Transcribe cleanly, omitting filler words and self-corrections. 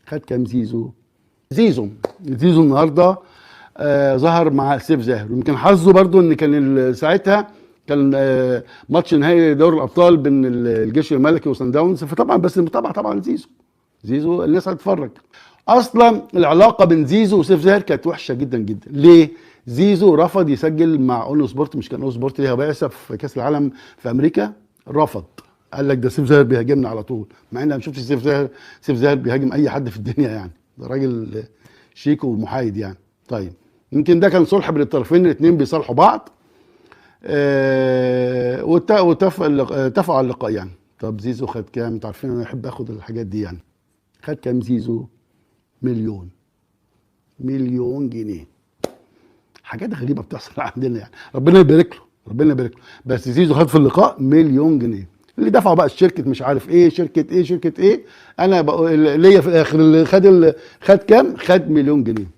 خد كام زيزو؟ زيزو النهارده ظهر مع سيف زاهر، ويمكن حظه برضو ان كان ساعتها كان ماتش نهائي دوري الابطال بين الجيش الملكي وصن داونز، فطبعا بس المتابعه طبعا زيزو الناس هتتفرج. اصلا العلاقه بين زيزو وسيف زاهر كانت وحشه جدا جدا. ليه؟ زيزو رفض يسجل مع اون سبورت، مش كان اون سبورت ليها بعثه في كاس العالم في امريكا، رفض، قال لك ده سيف زاهر بيهاجمنا على طول، مع ان انا ما شفتش سيف زاهر بيهاجم اي حد في الدنيا يعني، ده راجل شيك ومحايد يعني. طيب يمكن ده كان صلح بين الطرفين، الاثنين بيصالحوا بعض واتفقوا على اللقاء يعني. طب زيزو خد كام؟ انتوا عارفين انا احب اخد الحاجات دي يعني. خد كام زيزو؟ مليون جنيه. حاجات غريبه بتحصل عندنا يعني، ربنا يبارك له. بس زيزو خد في اللقاء مليون جنيه، اللي دفعوا بقى الشركه مش عارف ايه، شركه ايه انا ليا في الاخر اللي خد كام؟ خد مليون جنيه.